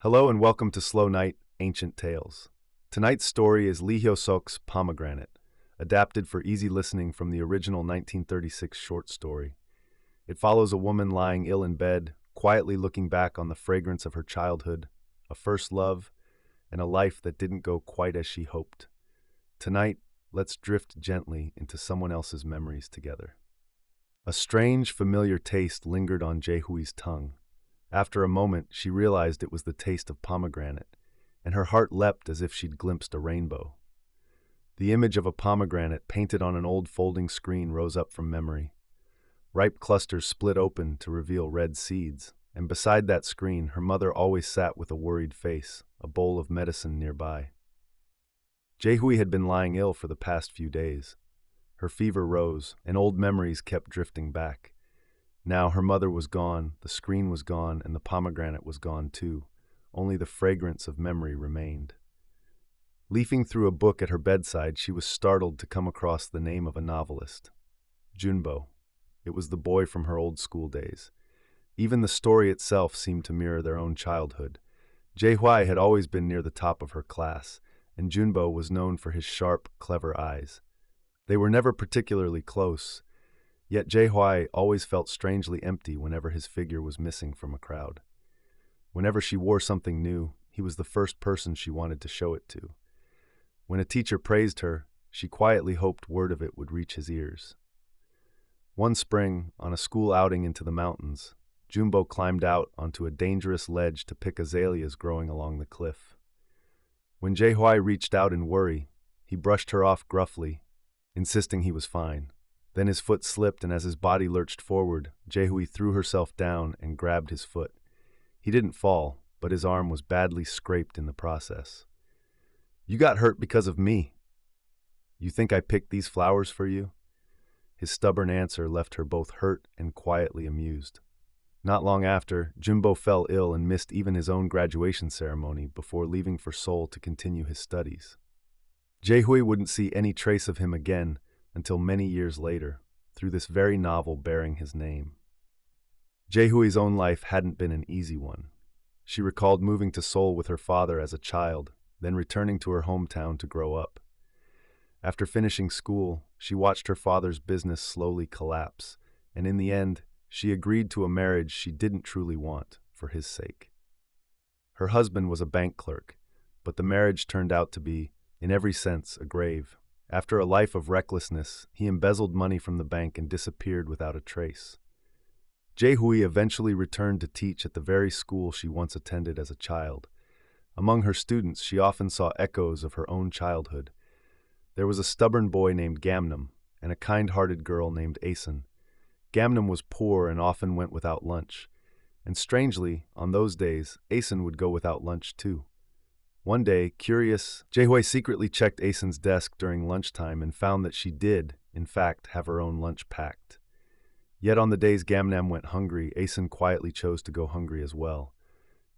Hello and welcome to Slow Night, Ancient Tales. Tonight's story is Lee Hyo-seok's Pomegranate, adapted for easy listening from the original 1936 short story. It follows a woman lying ill in bed, quietly looking back on the fragrance of her childhood, a first love, and a life that didn't go quite as she hoped. Tonight, let's drift gently into someone else's memories together. A strange, familiar taste lingered on Jae-hoo's tongue. After a moment, she realized it was the taste of pomegranate, and her heart leapt as if she'd glimpsed a rainbow. The image of a pomegranate painted on an old folding screen rose up from memory. Ripe clusters split open to reveal red seeds, and beside that screen, her mother always sat with a worried face, a bowl of medicine nearby. Jae-hoo had been lying ill for the past few days. Her fever rose, and old memories kept drifting back. Now her mother was gone, the screen was gone, and the pomegranate was gone too. Only the fragrance of memory remained. Leafing through a book at her bedside, she was startled to come across the name of a novelist. Junbo. It was the boy from her old school days. Even the story itself seemed to mirror their own childhood. Jae-hwa had always been near the top of her class, and Junbo was known for his sharp, clever eyes. They were never particularly close, yet Jae-hwa always felt strangely empty whenever his figure was missing from a crowd. Whenever she wore something new, he was the first person she wanted to show it to. When a teacher praised her, she quietly hoped word of it would reach his ears. One spring, on a school outing into the mountains, Junbo climbed out onto a dangerous ledge to pick azaleas growing along the cliff. When Jae-hwa reached out in worry, he brushed her off gruffly, insisting he was fine. Then his foot slipped, and as his body lurched forward, Jae-hoo threw herself down and grabbed his foot. He didn't fall, but his arm was badly scraped in the process. "You got hurt because of me. You think I picked these flowers for you?" His stubborn answer left her both hurt and quietly amused. Not long after, Junbo fell ill and missed even his own graduation ceremony before leaving for Seoul to continue his studies. Jae-hoo wouldn't see any trace of him again until many years later, through this very novel bearing his name. Jae-hoo's own life hadn't been an easy one. She recalled moving to Seoul with her father as a child, then returning to her hometown to grow up. After finishing school, she watched her father's business slowly collapse, and in the end, she agreed to a marriage she didn't truly want for his sake. Her husband was a bank clerk, but the marriage turned out to be, in every sense, a grave. After a life of recklessness, he embezzled money from the bank and disappeared without a trace. Jae-hoo eventually returned to teach at the very school she once attended as a child. Among her students, she often saw echoes of her own childhood. There was a stubborn boy named Gamnam and a kind-hearted girl named Asen. Gamnam was poor and often went without lunch. And strangely, on those days, Asen would go without lunch too. One day, curious, Jae-hoo secretly checked Asen's desk during lunchtime and found that she did, in fact, have her own lunch packed. Yet on the days Gamnam went hungry, Asen quietly chose to go hungry as well.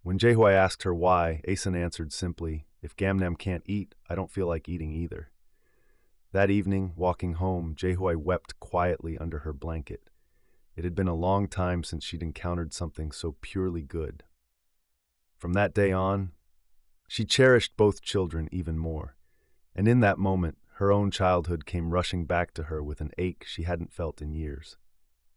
When Jae-hoo asked her why, Asen answered simply, "If Gamnam can't eat, I don't feel like eating either." That evening, walking home, Jae-hoo wept quietly under her blanket. It had been a long time since she'd encountered something so purely good. From that day on, she cherished both children even more, and in that moment, her own childhood came rushing back to her with an ache she hadn't felt in years.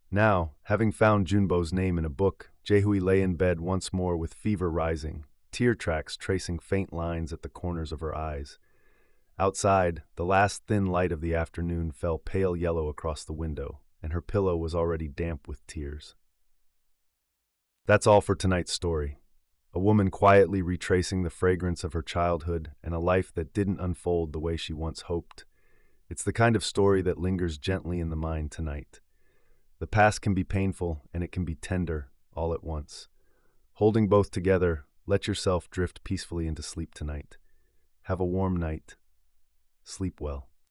Now, having found Junbo's name in a book, Jae-hoo lay in bed once more with fever rising, tear tracks tracing faint lines at the corners of her eyes. Outside, the last thin light of the afternoon fell pale yellow across the window, and her pillow was already damp with tears. That's all for tonight's story. A woman quietly retracing the fragrance of her childhood and a life that didn't unfold the way she once hoped. It's the kind of story that lingers gently in the mind tonight. The past can be painful and it can be tender all at once. Holding both together, let yourself drift peacefully into sleep tonight. Have a warm night. Sleep well.